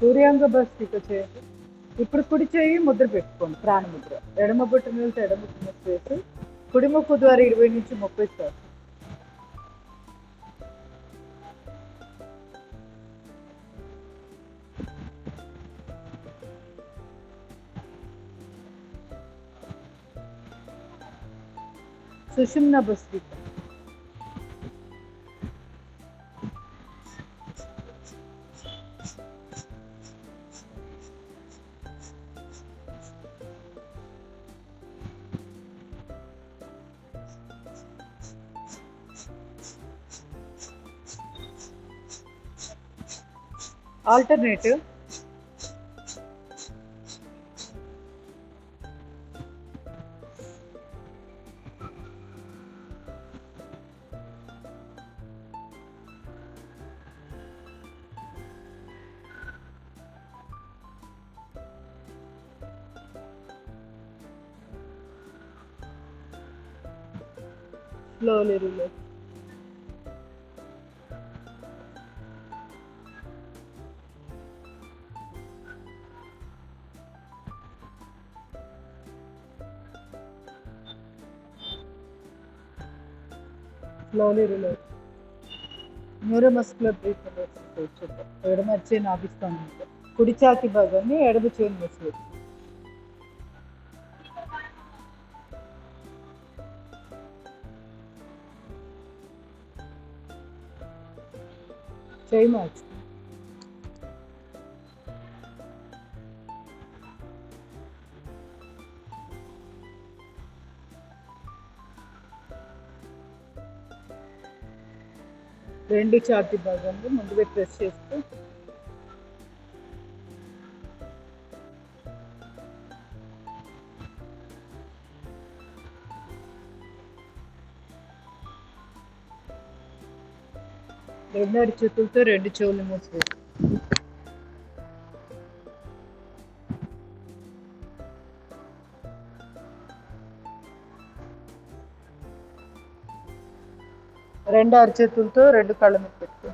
సూర్యాంగ భస్త్రిక చేయండి. ఇప్పుడు కుడి చేయి ముద్ర పెట్టుకోండి, ప్రాణముద్ర. ఎడమ బొట్టనవేలుతో ఎడమ ముద్ర వేసి కుడి ముక్కు ద్వారా 20 నుంచి 30 సార్లు. సుషుమ్న భస్త్రిక. Alternative. Slowly relax. Slowly relax. Neuromuscular breathing exercise చూద్దాం. ఎడమ చేయి నాభిస్థానం, కుడి ఛాతీ భాగాన్ని ఎడమ చేయి మూసివేసి చేయి మార్చు. రెండు ఛాతీ భాగంలో ముందుగా ప్రెస్ చేస్తూ రెండు అరిచేతులతో రెండు చెవులు మూసివేసి రెండు అరిచేతులతో రెండు కళ్ళ మీద పెట్టుకో.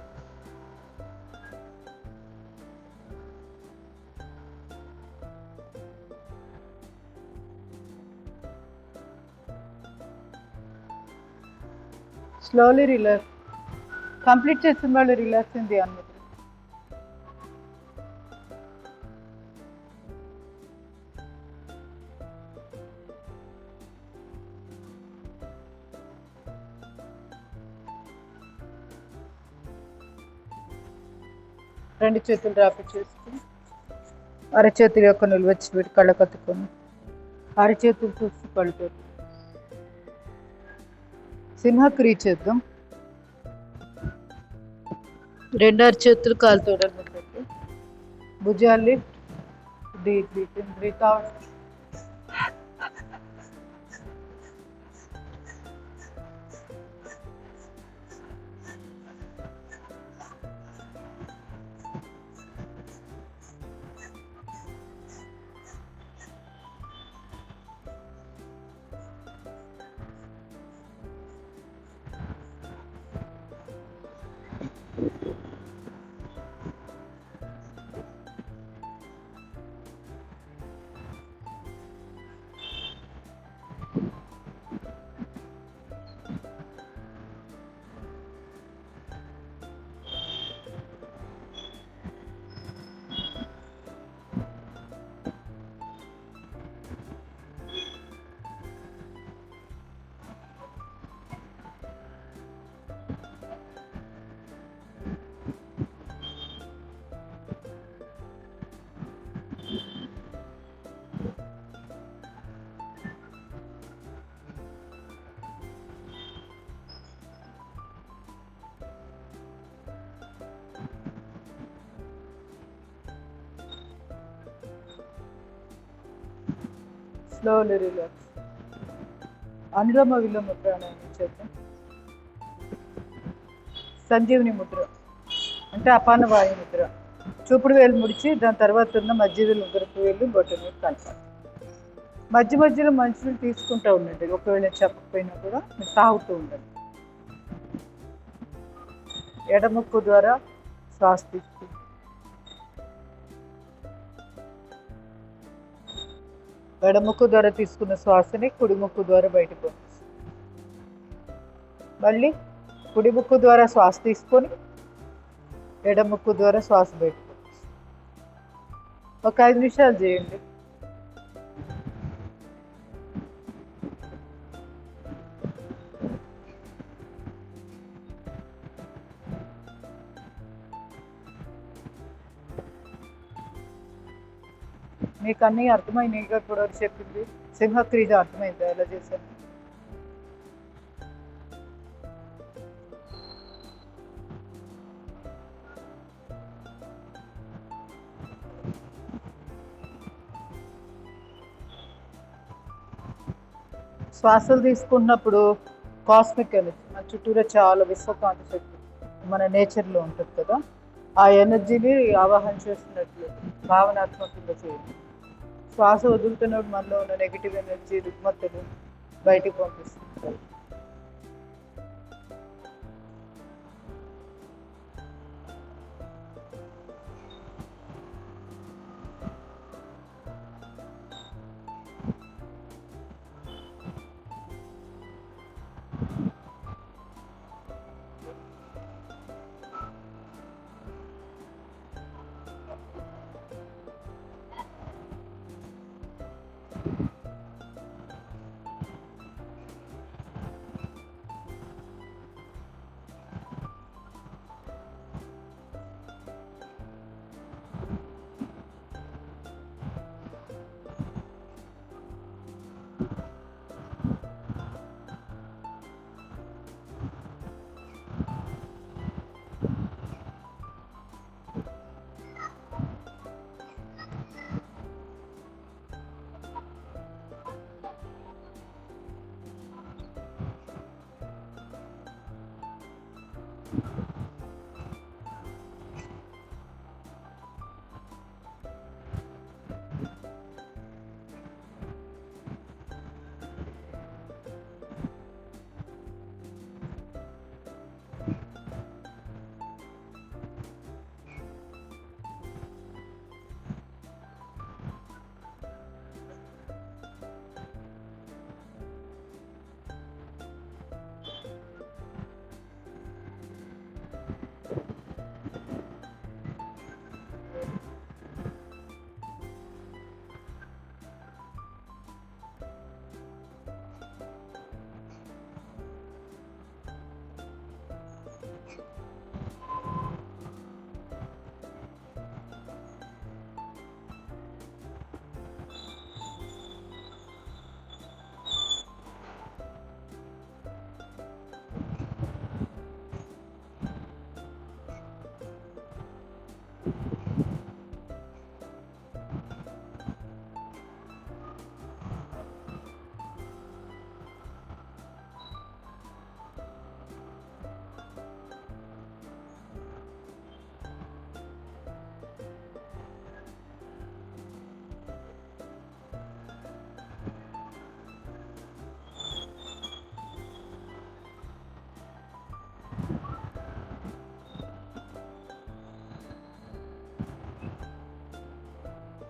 Slowly relax. కంప్లీట్ చేసిన వాళ్ళు రిలాక్స్ ఇన్ ధ్యాన్ ముద్ర. రెండు చేతులు రాపి చేసుకుని అరచేతుల యొక్క నిల్వచ్చి పెట్టి కళ్ళ కత్తుకొని అరచేతులు చూసి కళ్ళు. సింహక్రియ చేద్దాం. రెండు అరచేతులు కాలు తోడల మీద పెట్టి భుజాలు lift, deep breath, breath out. Slowly relax. అనులోమ విలోమ ప్రాణాయామం చేద్దాం. సంజీవిని ముద్ర అంటే అపాన వాయు ముద్ర. చూపుడు వేలు ముడిచి దాని తర్వాత ఉన్న మధ్య వేలు ఉదరపు వేలు బొట్టన వేలు కలపాలి. మధ్య మధ్యలో మంచినీళ్ళు తీసుకుంటూ ఉండండి. ఒకవేళ చెప్పకపోయినా కూడా మీరు తాగుతూ ఉండండి. ఎడముక్కు ద్వారా శ్వాస తీసుకుంటాం. ఎడముక్కు ద్వారా తీసుకున్న శ్వాసని కుడి ముక్కు ద్వారా బయటకు పంపిస్తాం. మళ్ళీ కుడి ముక్కు ద్వారా శ్వాస తీసుకొని ఎడముక్కు ద్వారా శ్వాస బయటకు పంపిస్తాం. ఒక 5 నిమిషాలు చేయండి. మీకు అన్నీ అర్థమైనాయిగా కూడా చెప్పింది. సింహక్రియ అర్థమైందా ఎలా చేశాను? శ్వాసలు తీసుకున్నప్పుడు కాస్మిక్ ఎనర్జీ మన చుట్టూరా చాలా విశ్వకాంతి శక్తి మన నేచర్లో ఉంటుంది కదా, ఆ ఎనర్జీని ఆవాహన చేస్తున్నట్లు భావనాత్మకంగా చేయండి. శ్వాస వదులుతున్నప్పుడు మనలో ఉన్న నెగిటివ్ ఎనర్జీ రుగ్మతలు బయటికి పంపిస్తుంది.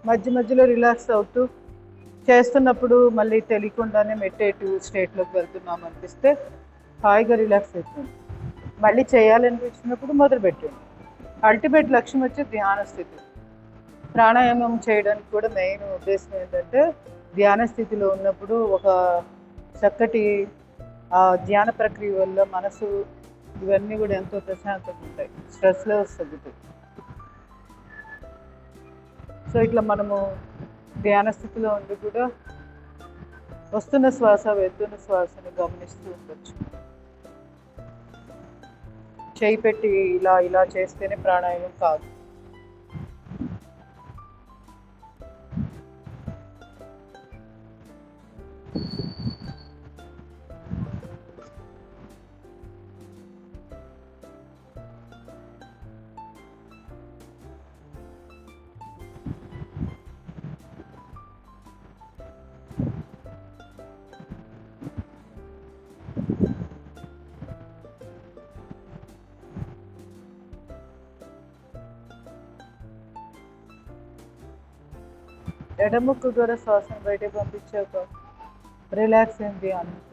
మధ్య మధ్యలో రిలాక్స్ అవుతూ చేస్తున్నప్పుడు మళ్ళీ తెలియకుండానే మెడిటేటివ్ స్టేట్లోకి వెళ్తున్నాం అనిపిస్తే హాయిగా రిలాక్స్ అవుతుంది. మళ్ళీ చేయాలనిపించినప్పుడు మొదలుపెట్టండి. అల్టిమేట్ లక్ష్యం వచ్చి ధ్యాన స్థితి. ప్రాణాయామం చేయడానికి కూడా మెయిన్ ఉద్దేశం ఏంటంటే ధ్యాన స్థితిలో ఉన్నప్పుడు ఒక చక్కటి ధ్యాన ప్రక్రియ వల్ల మనసు ఇవన్నీ కూడా ఎంతో ప్రశాంతంగా ఉంటాయి, స్ట్రెస్ లెవెల్స్ తగ్గుతాయి. సో ఇట్లా మనము ధ్యాన స్థితిలో ఉండి కూడా వస్తున్న శ్వాస వెళ్తున్న శ్వాసని గమనిస్తూ ఉండొచ్చు. చేయి పెట్టి ఇలా ఇలా చేస్తేనే ప్రాణాయామం కాదు. ఎడముక్కు ద్వారా శ్వాసను బయటకు పంపించాక రిలాక్స్ అయింది అనుకుంటుంది.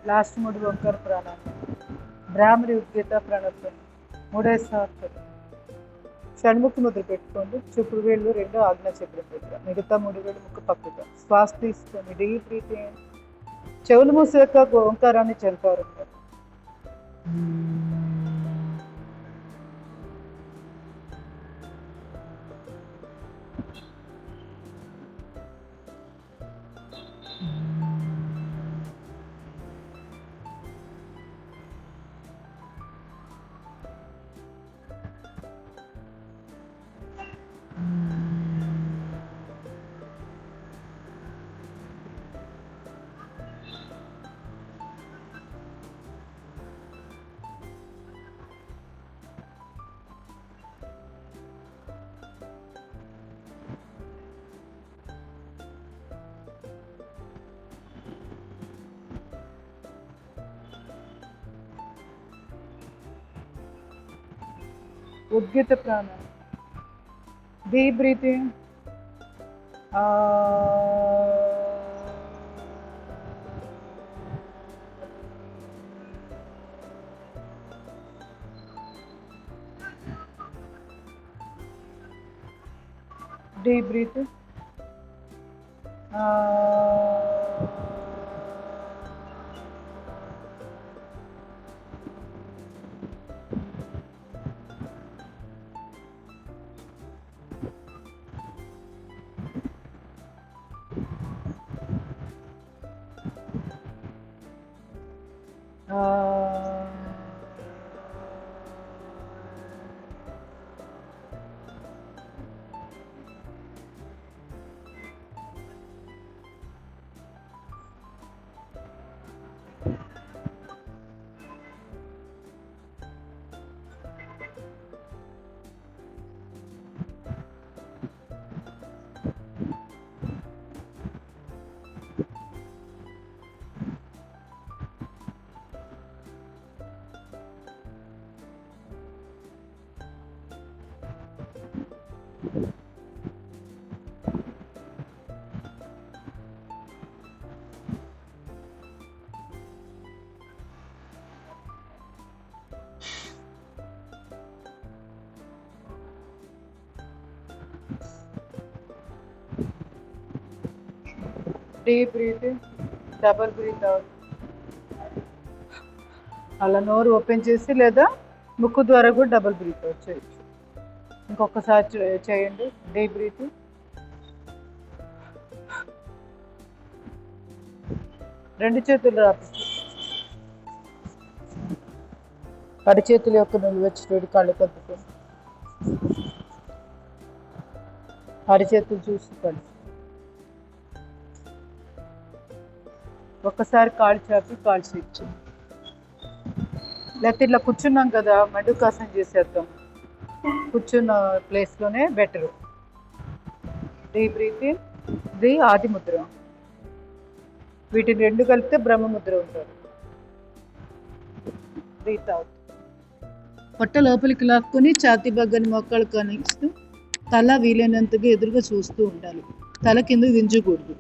లాస్ట్ 3 ఓంకార ప్రాణాలు, బ్రాహ్మణి ఉద్గీత ప్రణత్వం 3 సార్లు షణ్ముఖి ముద్ర పెట్టుకోండి. చూపుడు వేళ్ళు 2 ఆజ్ఞా చక్రం దగ్గర, మిగతా 3 వేళ్ళు ముక్కు పక్కగా. శ్వాస తీసుకోండి, డీప్ బ్రీతింగ్. చెవులు మూసాక ఓంకారాన్ని చంపారు. ఉద్గీత ప్రాణం, deep breathing. Deep breathing. Deep breathing, double breath out. అలా నోరు ఓపెన్ చేసి లేదా ముక్కు ద్వారా కూడా డబల్ బ్రీత్ అవుట్ చేయొచ్చు. ఇంకొకసారి చేయండి. డీప్ బ్రీతింగ్, రెండు చేతులు రాపిస్తుంది. అరిచేతుల యొక్క నిలువచ్చేటోడి కళ్ళు కద్దుకొని అరిచేతులు చూసి కళ్ళు. ఒక్కసారి కాళ్ళు చాపి కాళ్ళు స్విచ్. లేకపోతే ఇట్లా కూర్చున్నాం కదా, మండుకాసనం చేసేద్దాం. కూర్చున్న ప్లేస్లోనే బెటరు. డీప్ బ్రీతింగ్, ఇది ఆది ముద్ర. వీటిని 2 కలిపితే బ్రహ్మముద్ర ఉంటారు. Breath out. పొట్ట లోపలికి లాక్కొని ఛాతీ బగ్గని మొక్కలు కనిపిస్తూ తల వీలైనంతగా ఎదురుగా చూస్తూ ఉండాలి. తల కిందకి దించకూడదు.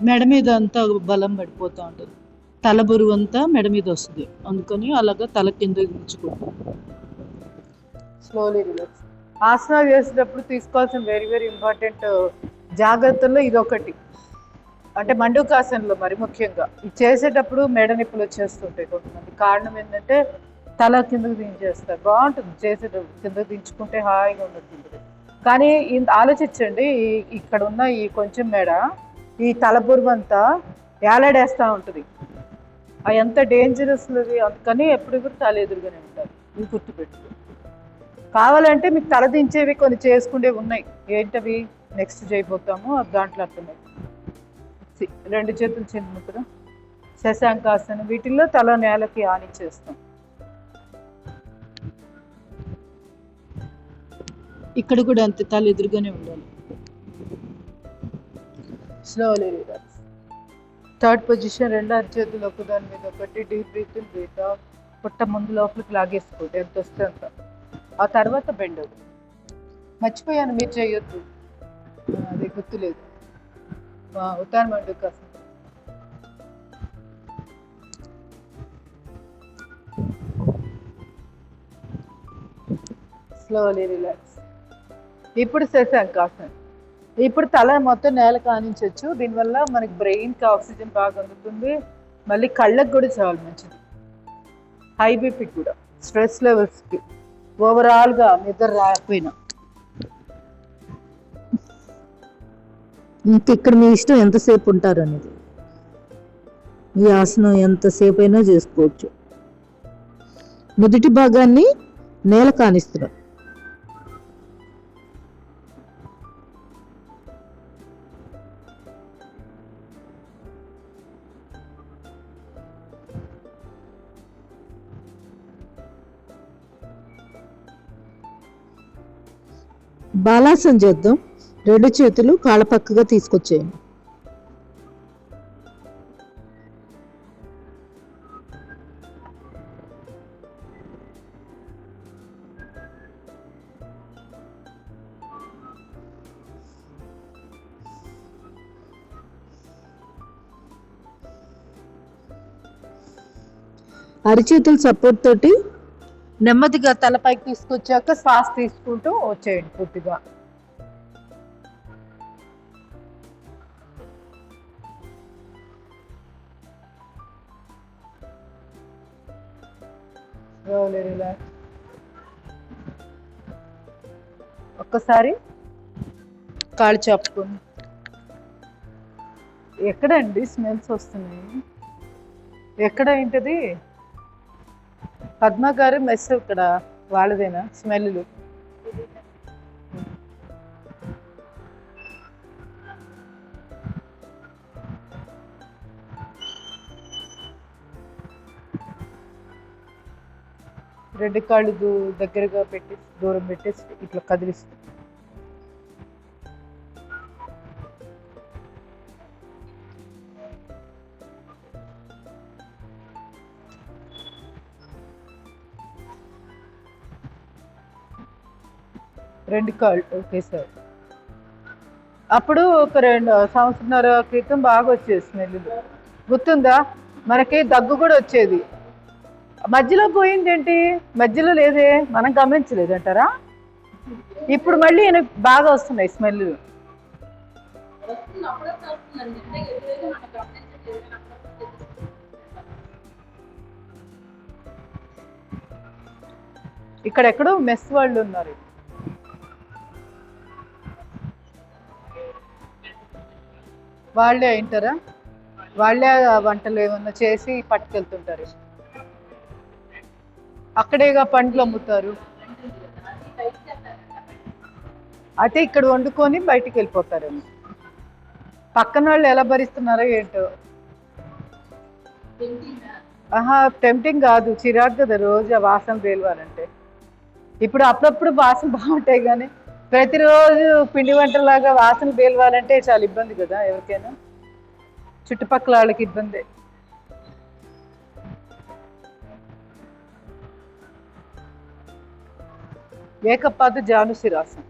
మెడ మీద అంతా బలం పడిపోతూ ఉంటుంది. తల బరువు అంతా మెడ మీద వస్తుంది. అందుకని అలాగా తల కింద దించకూడదు. Slowly relax. ఆసనాలు చేసేటప్పుడు తీసుకోవాల్సిన వెరీ వెరీ ఇంపార్టెంట్ జాగ్రత్తల్లో ఇదొకటి. అంటే మండూకాసనలో మరి ముఖ్యంగా ఇది చేసేటప్పుడు మెడ నొప్పులు వచ్చేస్తుంటాయి కొంతమంది. కారణం ఏంటంటే తల కిందకు దించేస్తారు. బాగుంటుంది చేసేటప్పుడు, కిందకు దించుకుంటే హాయిగా ఉంటుంది. కానీ ఆలోచించండి, ఇక్కడ ఉన్న ఈ కొంచెం మెడ, ఈ తలబురువు అంతా ఏలాడేస్తూ ఉంటుంది. అది ఎంత డేంజరస్. అందుకని ఎప్పుడు కూడా తల ఎదురుగానే ఉంటారు. ఇది గుర్తుపెట్టుకో. కావాలంటే మీకు తల దించేవి కొన్ని చేసుకునేవి ఉన్నాయి. ఏంటవి నెక్స్ట్ చేయబోతాము దాంట్లో అర్థమై. రెండు చేతులు చిన్న ముద్ర, శశాంకాసనం, వీటిల్లో తల నేలకి ఆనిచ్చేస్తాం. ఇక్కడ కూడా అంతే, తల ఎదురుగానే ఉండాలి. Slowly relax. థర్డ్ పొజిషన్, రెండు అరచేతులు ఒకదాని మీద ఒకటి. Deep breath in, breath out. పుట్ట ముందు లోపలికి లాగేసుకోండి ఎంత వస్తే అంత. ఆ తర్వాత బెండ్ అవుతుంది. మర్చిపోయాను, మీరు చేయొద్దు, అది గుర్తులేదు. ఉత్తాన మండుకాసనం. Slowly relax. ఇప్పుడు శశాంకాసనం. ఇప్పుడు తల మొత్తం నేల కానించవచ్చు. దీనివల్ల మనకి బ్రెయిన్కి ఆక్సిజన్ బాగా అందుతుంది. మళ్ళీ కళ్ళకు కూడా చాలా మంచిది. హై బీపీకి కూడా, స్ట్రెస్ లెవెల్స్కి, ఓవరాల్గా నిద్ర రాకపోయినా. ఇంక ఇక్కడ మీ ఇష్టం ఎంతసేపు ఉంటారు అనేది. ఈ ఆసనం ఎంతసేపు అయినా చేసుకోవచ్చు. మొదటి భాగాన్ని నేల కానిస్తున్నాం. బాలాసనం చేద్దాం. రెండు చేతులు కాళ్ళ పక్కగా తీసుకొచ్చేయండి. అరిచేతుల సపోర్ట్ తోటి నెమ్మదిగా తలపైకి తీసుకొచ్చాక శ్వాస తీసుకుంటూ వచ్చేయండి పూర్తిగా. ఒక్కసారి కాళ్ళు చాపుకొని. ఎక్కడండి స్మెల్స్ వస్తున్నాయి? ఎక్కడ ఏంటది? పద్మ గారు మెస్ ఇక్కడ వాళ్ళదేనా స్మెల్లు? రెండు కాళ్ళు దగ్గరగా పెట్టేసి దూరం పెట్టేసి ఇట్లా కదిలిస్తుంది. రెండు కాళ్ళు ఒకేసారి. అప్పుడు ఒక 2 సంవత్సరాల క్రితం బాగా వచ్చేది స్మెల్, గుర్తుందా? మనకి దగ్గు కూడా వచ్చేది. మధ్యలో పోయిందేంటి? మధ్యలో లేదే, మనం గమనించలేదంటారా? ఇప్పుడు మళ్ళీ బాగా వస్తున్నాయి స్మెల్. ఇక్కడెక్కడో మెస్ వాళ్ళు ఉన్నారు. వాళ్ళే అయింటారా? వాళ్ళే వంటలు ఏమన్నా చేసి పట్టుకెళ్తుంటారు. అక్కడేగా పండ్లు అమ్ముతారు. అయితే ఇక్కడ వండుకొని బయటికి వెళ్ళిపోతారేమో. పక్కన వాళ్ళు ఎలా భరిస్తున్నారో ఏంటో. టెంప్టింగ్ కాదు, చిరాకు కదా రోజు ఆ వాసన పేలవాలంటే. ఇప్పుడు అప్పుడప్పుడు వాసన బాగుంటాయి, కానీ ప్రతిరోజు పిండి వంటలాగా వాసన పేలవాలంటే చాలా ఇబ్బంది కదా ఎవరికైనా. చుట్టుపక్కల వాళ్ళకి ఇబ్బంది. ఏకపాద జానుశిరాసనం.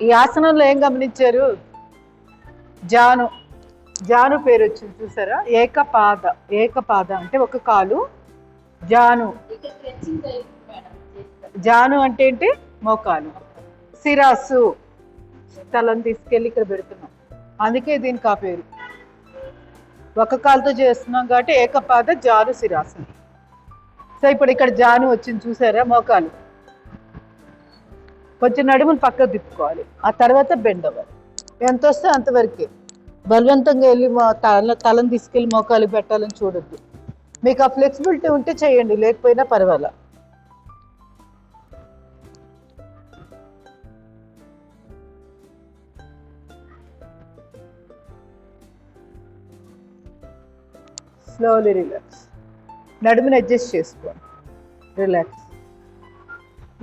ఈ ఆసనంలో ఏం గమనించారు? జాను పేరు వచ్చింది చూసారా? ఏకపాద అంటే ఒక కాలు. జాను అంటే ఏంటి? మోకాలు. శిరాసు, తలను తీసుకెళ్ళి ఇక్కడ పెడుతున్నాం, అందుకే దీనికి ఆ పేరు. ఒక కాలుతో చేస్తున్నాం కాబట్టి ఏకపాద జాను శిరాసనం. సో ఇప్పుడు ఇక్కడ జాను వచ్చింది చూసారా? మోకాలు. కొంచెం నడుములు పక్కకు తిప్పుకోవాలి. ఆ తర్వాత బెండ్ అవ్వాలి. ఎంత వస్తే అంతవరకే. బలవంతంగా వెళ్ళి తలను తీసుకెళ్ళి మోకాలు పెట్టాలని చూడొద్దు. మీకు ఆ ఫ్లెక్సిబిలిటీ ఉంటే చేయండి, లేకపోయినా పర్వాలా. Slowly relax. నడుముని అడ్జస్ట్ చేసుకోండి. రిలాక్స్.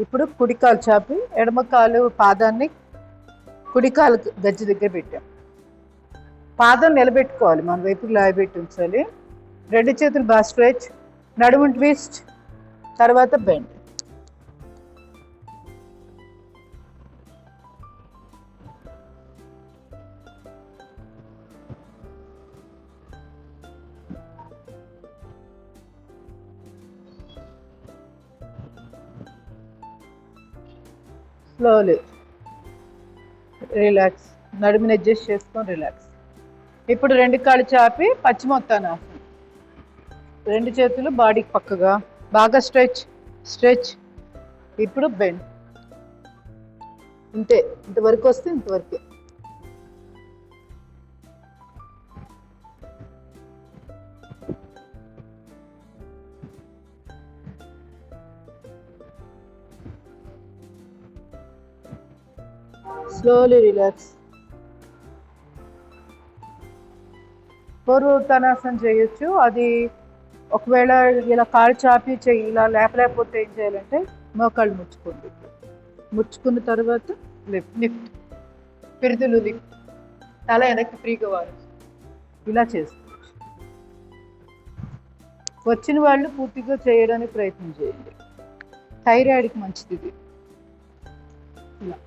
ఇప్పుడు కుడికాలు చాపి ఎడమ కాలు పాదాన్ని కుడికాలు గజ్జి దగ్గర పెట్టాం. పాదం నిలబెట్టుకోవాలి, మన వైపుకి లాగబెట్టి ఉంచాలి. రెండు చేతులు బాగా స్ట్రెచ్, నడుము ట్విస్ట్, తర్వాత బెండ్. Slowly relax. నడుముని అడ్జస్ట్ చేసుకొని రిలాక్స్. ఇప్పుడు రెండు కాళ్ళు చాపి పశ్చిమోత్తానాసనం. రెండు చేతులు బాడీకి పక్కగా బాగా స్ట్రెచ్ స్ట్రెచ్. ఇప్పుడు బెండ్. ఇంతే, ఇంతవరకు వస్తే ఇంతవరకే. Slowly relax. పూర్వోత్తానాసనం చేయొచ్చు. అది ఒకవేళ ఇలా కాళ్ళు చాపి చెయ్యి ఇలా లేపలేకపోతే ఏం చేయాలంటే మోకాళ్ళు ముచ్చుకోండి. ముచ్చుకున్న తర్వాత లిఫ్ట్, పిరుదులు లిఫ్ట్, తల వెనక్కి ఫ్రీగా వారు ఇలా చేసుకోవచ్చు. వచ్చిన వాళ్ళు పూర్తిగా చేయడానికి ప్రయత్నం చేయండి. థైరాయిడ్కి మంచిది ఇది. ఇలా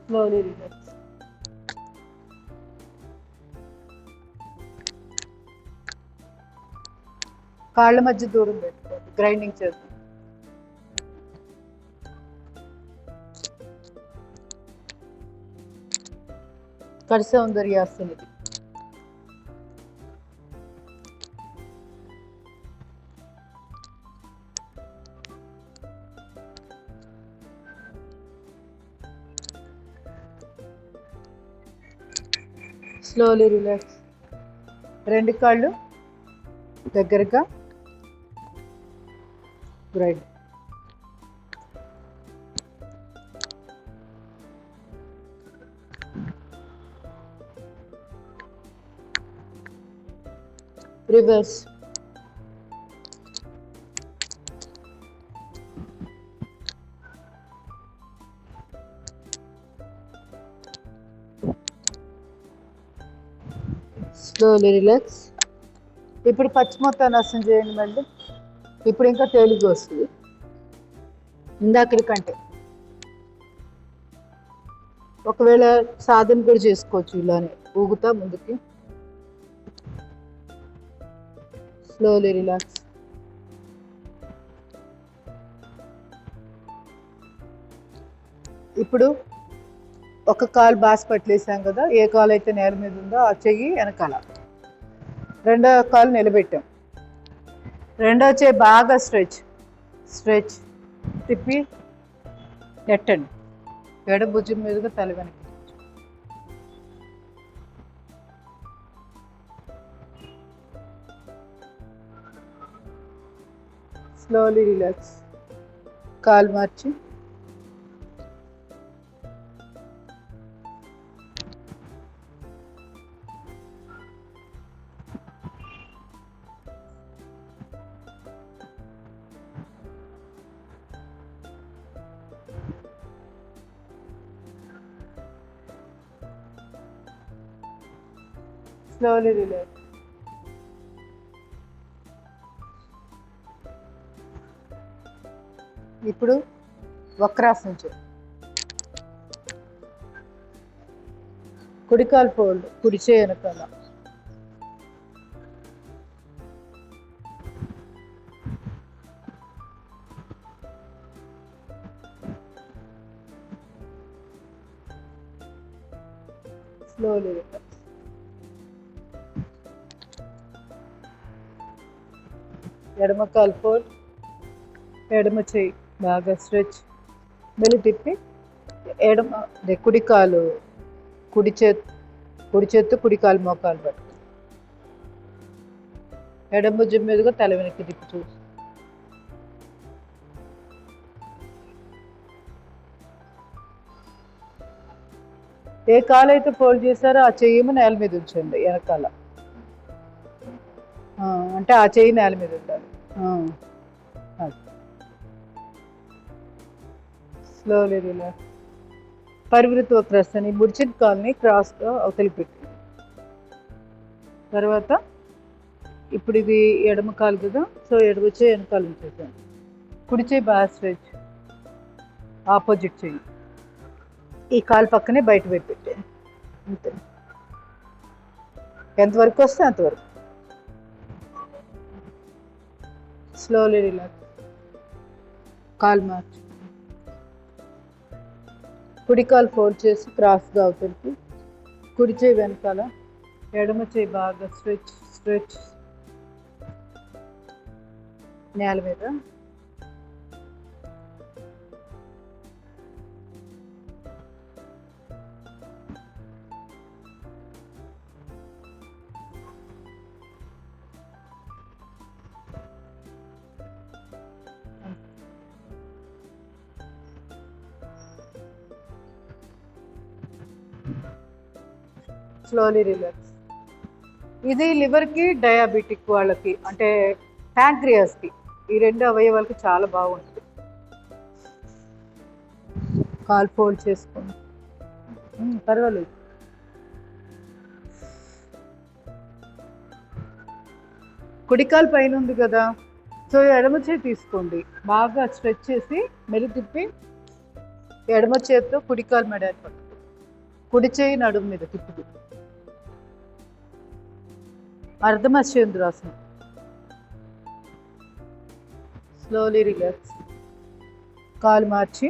స్లోలీ రిలాక్స్. కాళ్ళ మధ్య దూరం పెట్టుకోండి. గ్రైండింగ్ చేద్దాం. కడి సౌందర్యాసనం ఇది. Slowly relax. రెండు కాళ్ళు దగ్గరగా గ్రైండ్. రివర్స్. Slowly relax. ఇప్పుడు పశ్చిమోత్తానాసనం చేయండి మళ్ళీ. ఇప్పుడు ఇంకా తేలిగ్గా వస్తుంది ఇందాకటి కంటే. ఒకవేళ సాధన కూడా చేసుకోవచ్చు ఇలానే ఊగుతా ముందుకి. Slowly relax. ఇప్పుడు ఒక కాలు బాస్ పట్లేసాం కదా, ఏ కాలు అయితే నేల మీద ఉందో ఆ చెయ్యి వెనకాల, రెండో కాలు నిలబెట్టాం. రెండో చెయ్యి బాగా స్ట్రెచ్ స్ట్రెచ్ తిప్పి నెట్టండి. ఎడ భుజం మీదుగా తల వెనక్కి. Slowly relax. కాలు మార్చి స్లోలీ రిలాక్స్. ఇప్పుడు వక్రాసనం చేయి. కుడికాలు ఫోల్డ్, కుడి చేయి వెనకాల. Slowly relax. ఎడమ కాలు ఫోల్డ్, ఎడమ చేయి బాగా స్ట్రెచ్, మెల్లి తిప్పి ఎడమ కుడి కాలు కుడి చేత్తో కుడి కాలు మోకాలు పట్టు. ఎడమ భుజం మీదుగా తల వెనక్కి తిప్పి చూసి ఏ కాలు అయితే ఫోల్డ్ చేశారో ఆ చెయ్యేమో నేల మీద ఉంచండి వెనకాల. అంటే ఆ చెయ్యి నేల మీద ఉండాలి. Slowly relax. పరివృత వక్రాసనం. ఈ ముడిచిన కాల్ని క్రాస్గా అవతలి పెట్టి తర్వాత ఇప్పుడు ఇది ఎడమ కాలు కదా, సో ఎడమ చేయి వెనకాల ఉంచేసాను. కుడి చేయి బాగా స్ట్రెచ్, ఆపోజిట్ చెయ్యి ఈ కాలు పక్కనే బయట పెట్టే అంతే. ఎంతవరకు వస్తే అంతవరకు. Slowly relax. కాలు మార్చు. కుడి కాలు ఫోల్డ్ చేసి క్రాస్గా అవుతుంది. కుడి చేయి వెనకాల, ఎడమ చేయి బాగా స్ట్రెచ్ స్ట్రెచ్ నేల మీద. Slowly relax. ఇది లివర్కి, డయాబెటిక్ వాళ్ళకి అంటే ప్యాంక్రియాస్కి, ఈ రెండు అవయవాలకి చాలా బాగుంటుంది. కాల్ ఫోల్డ్ చేసుకోండి, పర్వాలేదు. కుడికాలు పైన ఉంది కదా, సో ఎడమ చేయి తీసుకోండి, బాగా స్ట్రెచ్ చేసి మెలి తిప్పి ఎడమ చేతితో కుడికాలు మెడ పట్టుకో, కుడి చేయి నడుము మీద తిప్పుదు. అర్ధమత్స్యేంద్రాసనం. Slowly relax. కాలు మార్చి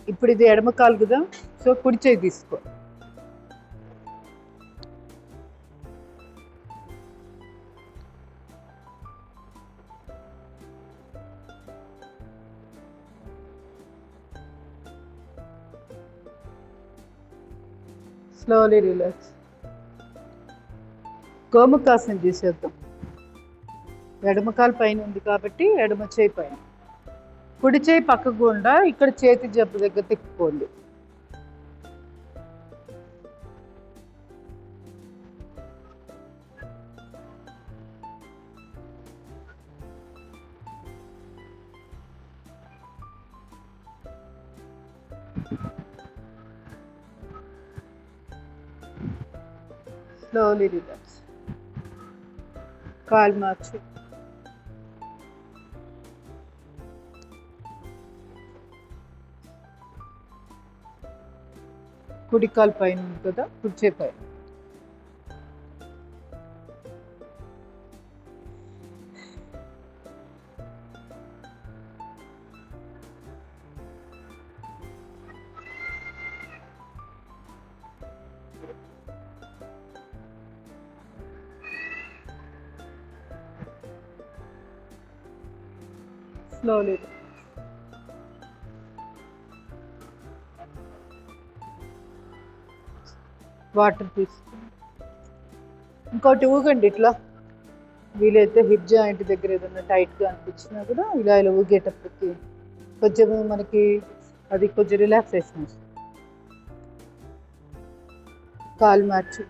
ఇప్పుడు ఇది ఎడమ కాలు కదా, సో కుడి చేయి తీసుకో. Slowly relax. గోముఖాసనం చేసేద్దాం. ఎడమ కాలు పైన ఉంది కాబట్టి ఎడమ చేయి పైన, కుడి చేయి పక్కకు గుండా ఇక్కడ చేతి జబ్బు దగ్గర తిప్పుకోండి. Slowly relax. కాలు మార్చి కుడి కాలు పైన ఉంది కదా, కుడి చేయి పైన. స్లోలీ. వాటర్ తీసుకుని ఇంకోటి ఊగండి ఇట్లా. వీలైతే హిప్ జాయింట్ దగ్గర ఏదైనా టైట్గా అనిపించినా కూడా ఇలా ఇలా ఊగేటప్పటికి కొంచెం మనకి అది కొంచెం రిలాక్సేషన్ వస్తుంది. కాలు మార్చి